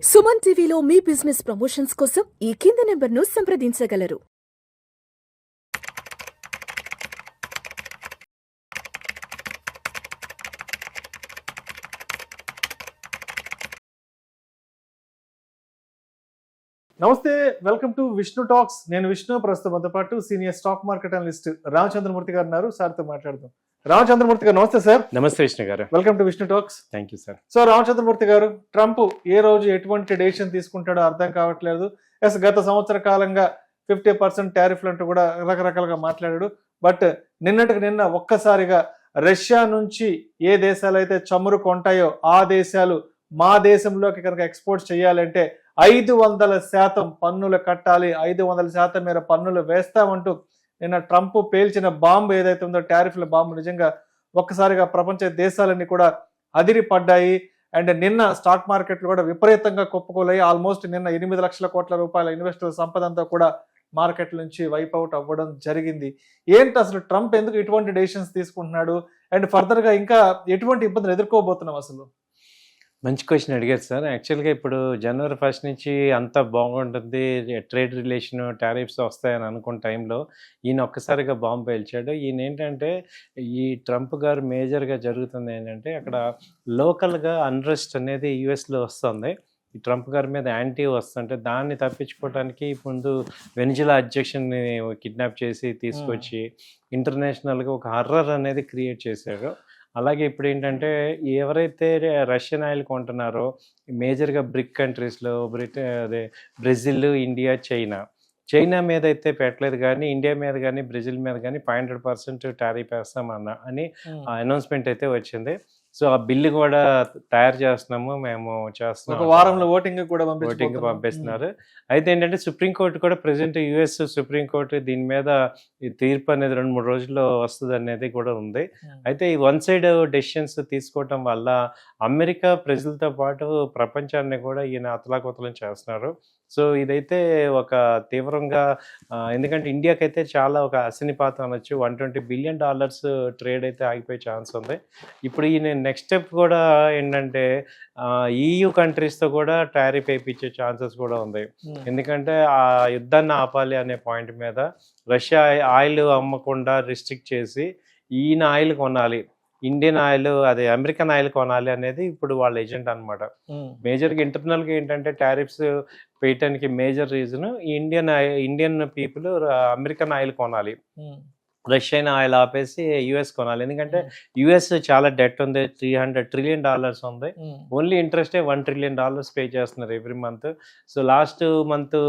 సుమన్ టీవీలో మీ business promotions కోసం ఈ కింది నెంబర్ను సంప్రదించగలరు. నమస్తే, వెల్కమ్ టు విష్ణు టాక్స్. నేను విష్ణు. ప్రస్తుతం మనతో పాటు senior stock market analyst Ramachandramurthy గారు ఉన్నారు. సార్తో మాట్లాడదాం. రామచంద్రమూర్తి గారు నమస్తే సార్. నమస్తే విష్ణు గారు. Welcome to Vishnu talks. Thank you sir. So Ramachandramurthy గారు, ట్రంప్ ఏ రోజు ఎటువంటి డెసిషన్ తీసుకుంటాడో అర్థం కావట్లేదు. ఎస్, గత సంవత్సర కాలంగా 50% టారిఫ్లు అంటూ కూడా రకరకాలుగా మాట్లాడాడు. బట్ నిన్నటికి నిన్న ఒక్కసారిగా రష్యా నుంచి ఏ దేశాలు అయితే చమురు కొంటాయో ఆ దేశాలు మా దేశంలోకి కనుక ఎక్స్పోర్ట్ చేయాలంటే 500% పన్నులు కట్టాలి, 500% మేర పన్నులు వేస్తామంటూ నిన్న ట్రంప్ పేల్చిన బాంబు ఏదైతే ఉందో, టారిఫ్ల బాంబు, నిజంగా ఒక్కసారిగా ప్రపంచ దేశాలన్నీ కూడా అదిరిపడ్డాయి. అండ్ నిన్న స్టాక్ మార్కెట్లు కూడా విపరీతంగా కుప్పకూలాయి. ఆల్మోస్ట్ నిన్న 8 లక్షల కోట్ల రూపాయల ఇన్వెస్టర్ల సంపద అంతా కూడా మార్కెట్ నుంచి వైప్ అవుట్ అవ్వడం జరిగింది. ఏంటి అసలు ట్రంప్ ఎందుకు ఇటువంటి డెసిషన్స్ తీసుకుంటున్నాడు? అండ్ ఫర్దర్గా ఇంకా ఎటువంటి ఇబ్బందులు ఎదుర్కోబోతున్నాం అసలు? మంచి క్వశ్చన్ అడిగారు సార్. యాక్చువల్గా ఇప్పుడు జనవరి 1 నుంచి అంతా బాగుంటుంది, ట్రేడ్ రిలేషన్ టారిఫ్స్ వస్తాయని అనుకున్న టైంలో ఈయన ఒక్కసారిగా బాంబు పేల్చాడు. ఈయన ఏంటంటే, ఈ ట్రంప్ గారు మేజర్గా జరుగుతుంది ఏంటంటే, అక్కడ లోకల్గా అన్రెస్ట్ అనేది యూఎస్లో వస్తుంది. ఈ ట్రంప్ గారి మీద యాంటీ వస్తుంటే దాన్ని తప్పించుకోవడానికి ముందు వెనిజులా అధ్యక్షుడిని కిడ్నాప్ చేసి తీసుకొచ్చి ఇంటర్నేషనల్గా ఒక హర్రర్ అనేది క్రియేట్ చేశారు. అలాగే ఇప్పుడు ఏంటంటే, ఎవరైతే రష్యన్ ఆయిల్ కొంటున్నారో మేజర్గా బ్రిక్ కంట్రీస్లో బ్రెజిల్, ఇండియా, చైనా మీద అయితే పెట్టలేదు, కానీ ఇండియా మీద కానీ బ్రెజిల్ మీద కానీ 500% టారిఫ్ వేస్తామని అనౌన్స్మెంట్ అయితే వచ్చింది. సో ఆ బిల్లు కూడా తయారు చేస్తున్నాము, మేము చేస్తున్నాము. ఒక వారంలో ఓటింగ్ కూడా పంపిస్తున్నారు. అయితే ఏంటంటే, సుప్రీంకోర్టు కూడా ప్రజెంట్ యుఎస్ సుప్రీంకోర్టు దీని మీద ఈ తీర్పు అనేది 2-3 రోజుల్లో వస్తుంది అనేది కూడా ఉంది. అయితే ఈ వన్ సైడ్ డెసిషన్స్ తీసుకోవటం వల్ల అమెరికా ప్రజలతో పాటు ప్రపంచాన్ని కూడా ఈయన అతలాకుతలం చేస్తున్నారు. సో ఇదైతే ఒక తీవ్రంగా, ఎందుకంటే ఇండియాకైతే చాలా ఒక అశనిపాతం అనొచ్చు. $120 బిలియన్ ట్రేడ్ అయితే ఆగిపోయే ఛాన్స్ ఉంది. ఇప్పుడు ఈయన నెక్స్ట్ స్టెప్ కూడా ఏంటంటే, EU కంట్రీస్తో కూడా టారిఫ్ వేయించే ఛాన్సెస్ కూడా ఉంది. ఎందుకంటే ఆ యుద్ధాన్ని ఆపాలి అనే పాయింట్ మీద రష్యా ఆయిల్ అమ్మకుండా రిస్ట్రిక్ట్ చేసి ఈయన ఆయిల్ కొనాలి, ఇండియన్ ఆయిల్ అదే అమెరికన్ ఆయిల్ కొనాలి అనేది ఇప్పుడు వాళ్ళ ఏజెంట్ అనమాట. మేజర్గా ఇంటర్నల్గా ఏంటంటే, టారిఫ్స్ వేయటానికి major reason Indian people American oil కొనాలి, రష్యన్ ఆయిల్ ఆపేసి యుఎస్ కొనాలి. ఎందుకంటే యుఎస్ చాలా డెట్ ఉంది, $300 ట్రిలియన్ ఉంది. ఓన్లీ ఇంట్రెస్టే $1 ట్రిలియన్ పే చేస్తున్నారు every month. So last month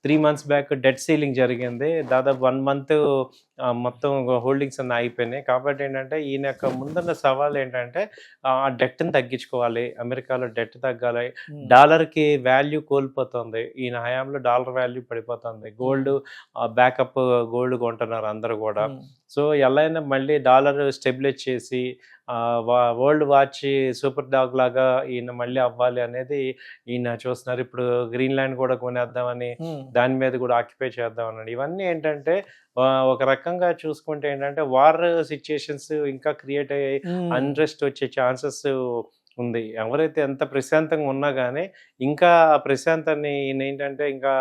3 months back debt ceiling జరిగింది. దాదాపు 1 month మొత్తం హోల్డింగ్స్ అన్నీ అయిపోయినాయి. కాబట్టి ఏంటంటే, ఈయన యొక్క ముందున్న సవాల్ ఏంటంటే, ఆ డెట్ని తగ్గించుకోవాలి, అమెరికాలో డెట్ తగ్గాలి, డాలర్కి వాల్యూ కోల్పోతుంది. ఈయన హయాంలో డాలర్ వాల్యూ పడిపోతుంది. గోల్డ్ బ్యాకప్ గోల్డ్ కొంటున్నారు అందరూ కూడా. సో ఎలా అయినా మళ్ళీ డాలర్ స్టెబిలైజ్ చేసి వరల్డ్ వాచ్ సూపర్ డాగ్ లాగా ఈయన మళ్ళీ అవ్వాలి అనేది ఈయన చూస్తున్నారు. ఇప్పుడు గ్రీన్లాండ్ కూడా కొనేద్దామని, దాని మీద కూడా ఆక్యుపై చేద్దామని. ఇవన్నీ ఏంటంటే, ఒక రకంగా చూసుకుంటే ఏంటంటే, వార్ సిచ్యుయేషన్స్ ఇంకా క్రియేట్ అయ్యాయి, అన్రెస్ట్ వచ్చే ఛాన్సెస్ ఉంది. ఎవరైతే ఎంత ప్రశాంతంగా ఉన్నా కానీ ఇంకా ప్రశాంతాన్ని ఈయన ఏంటంటే ఇంకా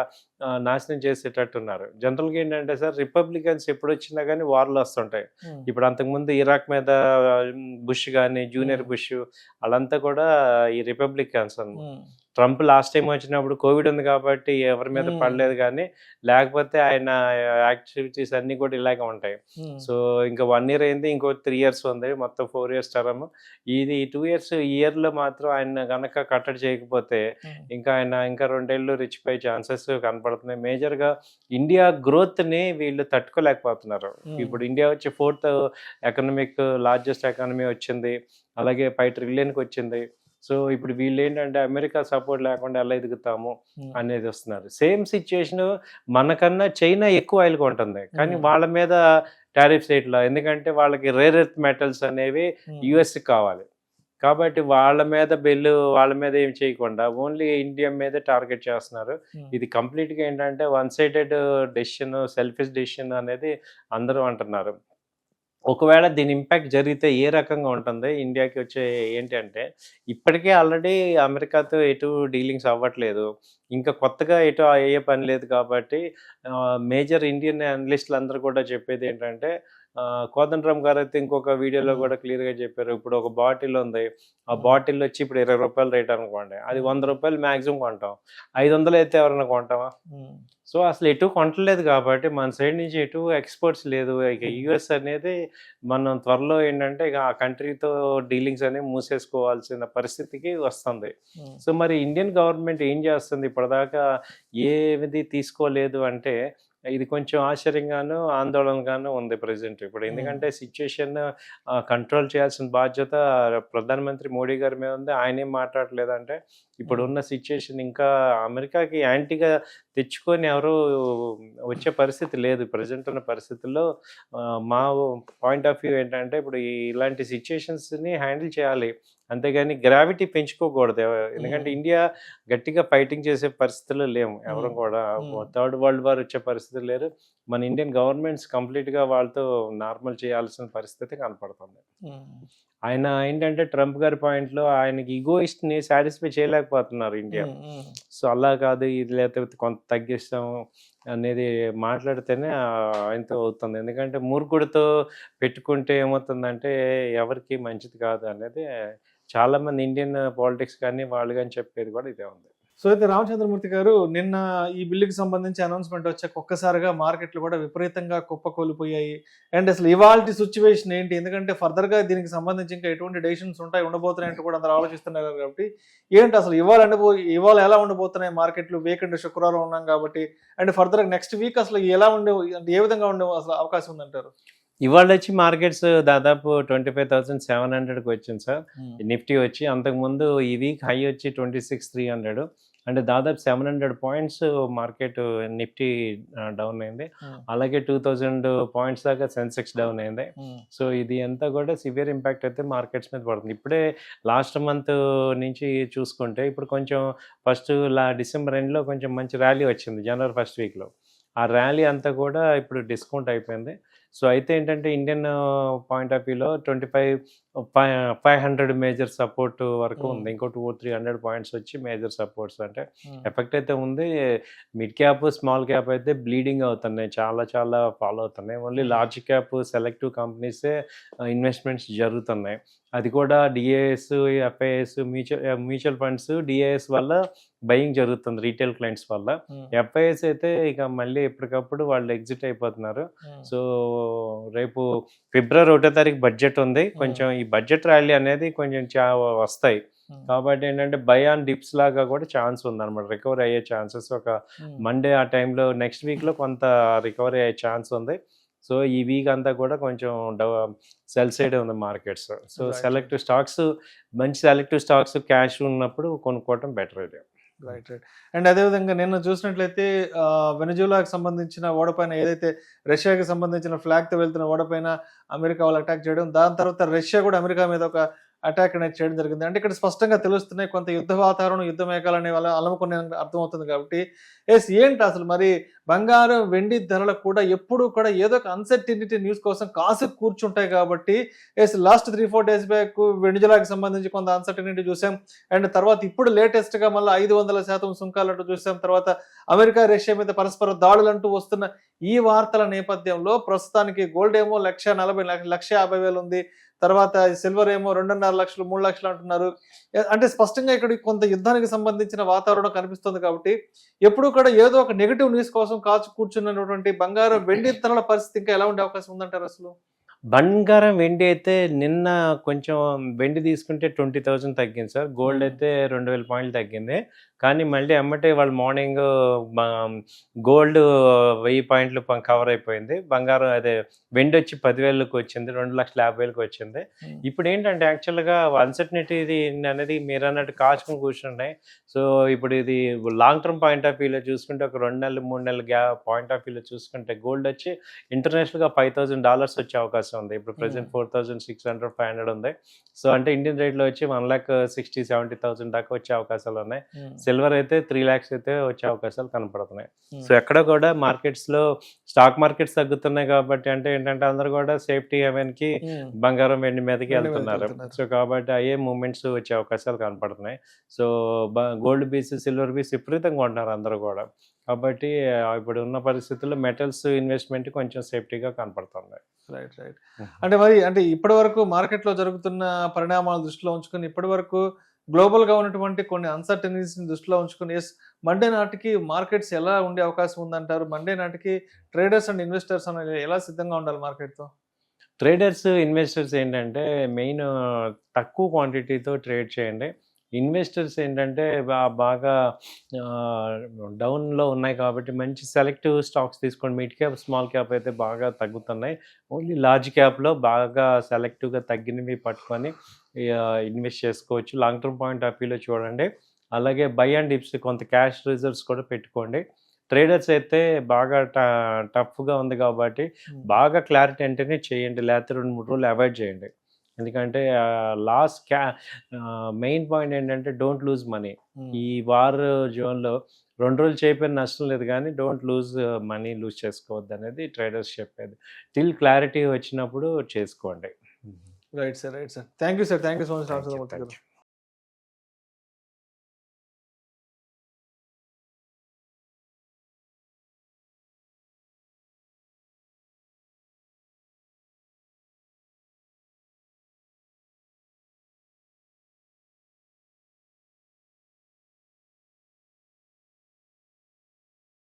నాశనం చేసేటట్టున్నారు. జనరల్గా ఏంటంటే సార్, రిపబ్లికన్స్ ఎప్పుడు వచ్చినా కానీ వార్లు వస్తుంటాయి. ఇప్పుడు అంతకుముందు ఇరాక్ మీద బుష్ కానీ, జూనియర్ బుష్, వాళ్ళంతా కూడా ఈ రిపబ్లికన్స్. ట్రంప్ లాస్ట్ టైం వచ్చినప్పుడు కోవిడ్ ఉంది కాబట్టి ఎవరి మీద పడలేదు, కానీ లేకపోతే ఆయన యాక్టివిటీస్ అన్నీ కూడా ఇలాగే ఉంటాయి. సో ఇంకా 1 year అయింది, ఇంకో 3 years ఉంది, మొత్తం 4 years టర్మ్. ఇది 2 years, ఈ ఇయర్లో మాత్రం ఆయన కనుక కట్టడి చేయకపోతే ఇంకా ఆయన ఇంకా 2 ఏళ్ళు రిచ్ పై ఛాన్సెస్ కనపడుతున్నాయి. మేజర్గా ఇండియా గ్రోత్ని వీళ్ళు తట్టుకోలేకపోతున్నారు. ఇప్పుడు ఇండియా వచ్చి 4th ఎకనామిక్ లార్జెస్ట్ ఎకానమీ వచ్చింది, అలాగే 5 trillion వచ్చింది. సో ఇప్పుడు వీళ్ళు ఏంటంటే, అమెరికా సపోర్ట్ లేకుండా ఎలా ఎదుగుతాము అనేది వస్తున్నారు. సేమ్ సిచ్యుయేషన్ మనకన్నా చైనా ఎక్కువ ఆయిల్ కొంటుంది, కానీ వాళ్ళ మీద టారిఫ్స్ ఎట్లా? ఎందుకంటే వాళ్ళకి రేర్ ఎర్త్ మెటల్స్ అనేవి యుఎస్కి కావాలి. కాబట్టి వాళ్ళ మీద ఏం చేయకుండా ఓన్లీ ఇండియా మీదే టార్గెట్ చేస్తున్నారు. ఇది కంప్లీట్గా ఏంటంటే one sided decision, selfish decision అనేది అందరూ అంటున్నారు. ఒకవేళ దీని ఇంపాక్ట్ జరిగితే ఏ రకంగా ఉంటుంది ఇండియాకి వచ్చే ఏంటి అంటే, ఇప్పటికే ఆల్రెడీ అమెరికాతో ఎటు డీలింగ్స్ అవ్వట్లేదు. ఇంకా కొత్తగా ఎటు అయ్యే పని లేదు కాబట్టి మేజర్ ఇండియన్ అనలిస్టులు అందరూ కూడా చెప్పేదేంటంటే, కోదండరామ్ గారైతే ఇంకొక వీడియోలో కూడా క్లియర్‌గా చెప్పారు. ఇప్పుడు ఒక బాటిల్ ఉంది. ఆ బాటిల్ వచ్చి ఇప్పుడు రూ. 20 రేట్ అనుకోండి. అది రూ. 100 మాక్సిమం కొంటాం. 500 అయితే ఎవరైనా కొంటామా? సో, అసలు ఎటు కొంటలేదు కాబట్టి మన సైడ్ నుంచి ఎటు ఎక్స్‌పోర్ట్స్ లేదు. ఇక యూఎస్ అనేది మనం త్వరలో ఏంటంటే ఇక ఆ కంట్రీతో డీలింగ్స్ అనేవి మూసేసుకోవాల్సిన పరిస్థితికి వస్తుంది. సో, మరి ఇండియన్ గవర్నమెంట్ ఏం చేస్తుంది ఇప్పటిదాకా ఏది తీసుకోలేదు అంటే, ఇది కొంచెం ఆశ్చర్యంగాను, ఆందోళనగాను ఉంది ప్రెజెంట్ ఇప్పుడు. ఎందుకంటే సిట్యుయేషన్ కంట్రోల్ చేయాల్సిన బాధ్యత ప్రధానమంత్రి మోడీ గారి మీద ఉంది. ఆయనేం మాట్లాడట్లేదంటే, ఇప్పుడున్న సిట్యుయేషన్ ఇంకా అమెరికాకి యాంటీగా తెచ్చుకొని ఎవరు వచ్చే పరిస్థితి లేదు. ప్రెజెంట్ ఉన్న పరిస్థితుల్లో మా పాయింట్ ఆఫ్ వ్యూ ఏంటంటే, ఇప్పుడు ఇలాంటి సిట్యుయేషన్స్‌ని హ్యాండిల్ చేయాలి. అంతేగాని గ్రావిటీ పెంచుకోకూడదు. ఎందుకంటే ఇండియా గట్టిగా ఫైటింగ్ చేసే పరిస్థితుల్లో లేము. ఎవరు కూడా థర్డ్ వరల్డ్ వార్ వచ్చే పరిస్థితులు లేరు. మన ఇండియన్ గవర్నమెంట్స్ కంప్లీట్‌గా వాళ్ళతో నార్మల్ చేయాల్సిన పరిస్థితి కనపడుతుంది. ఆయన ఏంటంటే ట్రంప్ గారి పాయింట్‌లో ఆయనకి ఈగోయిస్ట్‌ని సాటిస్ఫై చేయలేకపోతున్నారు ఇండియా. సో, అలా కాదు ఇది లేకపోతే కొంత తగ్గిస్తాము అనేది మాట్లాడితేనే ఆయనతో అవుతుంది. ఎందుకంటే మూర్ఖుడితో పెట్టుకుంటే ఏమవుతుందంటే ఎవరికీ మంచిది కాదు అనేది చాలామంది ఇండియన్ పాలిటిక్స్ కానీ వాళ్ళు కానీ చెప్పేది కూడా ఇదే ఉంది. సో అయితే రామచంద్రమూర్తి గారు నిన్న ఈ బిల్లుకి సంబంధించి అనౌన్స్మెంట్ వచ్చాక ఒక్కసారిగా మార్కెట్లు కూడా విపరీతంగా కుప్పకూలిపోయాయి. అండ్ అసలు ఇవాల్టి సిచ్యువేషన్ ఏంటి? ఎందుకంటే ఫర్దర్గా దీనికి సంబంధించి ఇంకా ఎటువంటి డెసిషన్స్ ఉంటాయి ఉండబోతున్నాయంటూ కూడా అందరూ ఆలోచిస్తున్నారు కాబట్టి ఏంటి అసలు ఇవాళ ఎలా ఉండబోతున్నాయి మార్కెట్లు? వీకెండ్ శుక్రవారం ఉన్నాం కాబట్టి అండ్ ఫర్దర్గా నెక్స్ట్ వీక్ అసలు ఎలా ఉండే అంటే ఏ విధంగా ఉండే అసలు అవకాశం ఉందంటారు? ఇవాళ వచ్చి మార్కెట్స్ దాదాపు 25,700కి వచ్చింది సార్. నిఫ్టీ వచ్చి అంతకుముందు ఈ వీక్ హై వచ్చి 26,300 అంటే దాదాపు 700 పాయింట్స్ మార్కెట్ నిఫ్టీ డౌన్ అయింది. అలాగే 2000 పాయింట్స్ దాకా సెన్సెక్స్ డౌన్ అయింది. సో ఇది అంతా కూడా సివియర్ ఇంపాక్ట్ అయితే మార్కెట్స్ మీద పడుతుంది. ఇప్పుడే లాస్ట్ మంత్ నుంచి చూసుకుంటే ఇప్పుడు కొంచెం డిసెంబర్ ఎండ్లో కొంచెం మంచి ర్యాలీ వచ్చింది జనవరి ఫస్ట్ వీక్లో. ఆ ర్యాలీ అంతా కూడా ఇప్పుడు డిస్కౌంట్ అయిపోయింది. సో అయితే ఏంటంటే ఇండియన్ పాయింట్ ఆఫ్ వ్యూలో 500 మేజర్ సపోర్ట్ వరకు ఉంది. ఇంకో 200-300 పాయింట్స్ వచ్చి మేజర్ సపోర్ట్స్ అంటే ఎఫెక్ట్ అయితే ఉంది. మిడ్ క్యాప్ స్మాల్ క్యాప్ అయితే బ్లీడింగ్ అవుతున్నాయి, చాలా చాలా ఫాలో అవుతున్నాయి. ఓన్లీ లార్జ్ క్యాప్ సెలెక్టివ్ కంపెనీసే ఇన్వెస్ట్మెంట్స్ జరుగుతున్నాయి. అది కూడా DIIs, FIIs, mutual funds DIIs వల్ల బయింగ్ జరుగుతుంది రీటైల్ క్లయింట్స్ వల్ల. ఎఫ్ఐఎస్ అయితే ఇక మళ్ళీ ఎప్పటికప్పుడు వాళ్ళు ఎగ్జిట్ అయిపోతున్నారు. సో రేపు ఫిబ్రవరి 1వ తారీఖు బడ్జెట్ ఉంది. కొంచెం ఈ బడ్జెట్ ర్యాలీ అనేది కొంచెం వస్తాయి కాబట్టి ఏంటంటే బై ఆన్ డిప్స్ లాగా కూడా ఛాన్స్ ఉందన్నమాట. రికవరీ అయ్యే ఛాన్సెస్ ఒక మండే ఆ టైంలో నెక్స్ట్ వీక్లో కొంత రికవరీ అయ్యే ఛాన్స్ ఉంది. సో ఈ వీక్ అంతా కూడా కొంచెం సెల్ సైడ్ ఉంది markets. So selective stocks selective stocks cash ఉన్నప్పుడు కొనుక్కోవటం బెటర్ ఐడియా. రైట్. అండ్ అదేవిధంగా నిన్న చూసినట్లయితే వెనజులాకి సంబంధించిన ఓడపైన ఏదైతే రష్యాకి సంబంధించిన ఫ్లాగ్తో వెళ్తున్న ఓడపైన అమెరికా వాళ్ళు అటాక్ చేయడం, దాని తర్వాత రష్యా కూడా అమెరికా మీద ఒక అటాక్ అనేది చేయడం జరిగింది. అంటే ఇక్కడ స్పష్టంగా తెలుస్తున్నాయి కొంత యుద్ధ వాతావరణం, యుద్ధ మేఘాలు అనే వాళ్ళ అలముకునే అర్థమవుతుంది కాబట్టి ఏంటి అసలు మరి బంగారం వెండి ధరలు కూడా ఎప్పుడు కూడా ఏదో ఒక అన్సర్టినిటీ న్యూస్ కోసం కాసు కూర్చుంటాయి కాబట్టి లాస్ట్ 3-4 డేస్ బ్యాక్ వెనిజులాకి సంబంధించి కొంత అన్సర్టినిటీ చూసాం. అండ్ తర్వాత ఇప్పుడు లేటెస్ట్గా మళ్ళీ 500% సుంకాలంటూ చూసాం. తర్వాత అమెరికా రష్యా మీద పరస్పర దాడులు అంటూ వస్తున్న ఈ వార్తల నేపథ్యంలో ప్రస్తుతానికి గోల్డ్ ఏమో 1,50,000 ఉంది. తర్వాత సిల్వర్ ఏమో 2.5 లక్షలు 3 లక్షలు అంటున్నారు. అంటే స్పష్టంగా ఇక్కడ కొంత యుద్ధానికి సంబంధించిన వాతావరణం కనిపిస్తుంది కాబట్టి ఎప్పుడు కూడా ఏదో ఒక నెగిటివ్ న్యూస్ కోసం కూర్చున్నటువంటి బంగారం వెండి ధరల పరిస్థితి ఇంకా ఎలా ఉండే అవకాశం ఉందంటారు అసలు? బంగారం వెండి అయితే నిన్న కొంచెం వెండి తీసుకుంటే 20,000 తగ్గింది సార్. గోల్డ్ అయితే 2,000 పాయింట్లు తగ్గింది. కానీ మళ్ళీ అమ్మటే వాళ్ళు మార్నింగ్ గోల్డ్ 1000 పాయింట్లు కవర్ అయిపోయింది. బంగారం అదే వెండి వచ్చి 10,000కి వచ్చింది, 2,50,000కి వచ్చింది. ఇప్పుడు ఏంటంటే యాక్చువల్గా అన్సర్టనిటీ అనేది మీరు అన్నట్టు కాచుకుని కూర్చున్నాయి. సో ఇప్పుడు ఇది లాంగ్ టర్మ్ పాయింట్ ఆఫ్ వ్యూలో చూసుకుంటే ఒక 2 నెలలు 3 నెలల పాయింట్ ఆఫ్ వ్యూలో చూసుకుంటే గోల్డ్ వచ్చి ఇంటర్నేషనల్గా $5,000 వచ్చే అవకాశం అవకాశం ఉంది. ఇప్పుడు ప్రెసెంట్ 4,600, 500 ఉంది. సో అంటే ఇండియన్ రేట్లో వచ్చి 1,60,000-70,000 దాకా వచ్చే అవకాశాలు ఉన్నాయి. సిల్వర్ అయితే 3 lakhs అయితే వచ్చే అవకాశాలు కనపడుతున్నాయి. సో ఎక్కడ కూడా మార్కెట్స్లో స్టాక్ మార్కెట్స్ తగ్గుతున్నాయి కాబట్టి అంటే ఏంటంటే అందరూ కూడా సేఫ్టీ హెవెన్కి బంగారం వెండి మీదకి వెళ్తున్నారు. సో కాబట్టి అయ్యే మూమెంట్స్ వచ్చే అవకాశాలు కనపడుతున్నాయి. సో గోల్డ్ బీస్, సిల్వర్ బీస్ విపరీతంగా ఉంటున్నారు అందరూ కూడా. కాబట్టి ఇప్పుడు ఉన్న పరిస్థితుల్లో మెటల్స్ ఇన్వెస్ట్మెంట్ కొంచెం సేఫ్టీగా కనపడుతుంది. Right right. అంటే మరి అంటే ఇప్పటి వరకు మార్కెట్లో జరుగుతున్న పరిణామాలు దృష్టిలో ఉంచుకొని ఇప్పటి వరకు గ్లోబల్గా ఉన్నటువంటి కొన్ని అన్సర్టనిటీస్ని దృష్టిలో ఉంచుకొని మండే నాటికి మార్కెట్స్ ఎలా ఉండే అవకాశం ఉందంటారు? మండే నాటికి ట్రేడర్స్ అండ్ ఇన్వెస్టర్స్ అనేది ఎలా సిద్ధంగా ఉండాలి మార్కెట్తో? ట్రేడర్స్, ఇన్వెస్టర్స్ ఏంటంటే మెయిన్ తక్కువ క్వాంటిటీతో ట్రేడ్ చేయండి. ఇన్వెస్టర్స్ ఏంటంటే బాగా డౌన్లో ఉన్నాయి కాబట్టి మంచి సెలెక్టివ్ స్టాక్స్ తీసుకోండి. మిడ్ క్యాప్, స్మాల్ క్యాప్ అయితే బాగా తగ్గుతున్నాయి. ఓన్లీ లార్జ్ క్యాప్లో బాగా సెలెక్టివ్గా తగ్గినవి పట్టుకొని ఇన్వెస్ట్ చేసుకోవచ్చు. లాంగ్ టర్మ్ పాయింట్ ఆఫ్ వ్యూలో చూడండి. అలాగే బై అండ్ డిప్స్ కొంత క్యాష్ రిజర్వ్స్ కూడా పెట్టుకోండి. ట్రేడర్స్ అయితే బాగా టఫ్గా ఉంది కాబట్టి బాగా క్లారిటీ అంటేనే చేయండి, లేకపోతే 2-3 రోజులు అవాయిడ్ చేయండి. ఎందుకంటే మెయిన్ పాయింట్ ఏంటంటే డోంట్ లూజ్ మనీ. ఈ వార్ జోన్లో 2 రోజులు చేయకపోయిన నష్టం లేదు, కానీ డోంట్ లూజ్ మనీ లూజ్ చేసుకోవద్దు అనేది ట్రేడర్స్ చెప్పేది. టిల్ క్లారిటీ వచ్చినప్పుడు చేసుకోండి. Right sir, right sir. Thank you sir, thank you so much.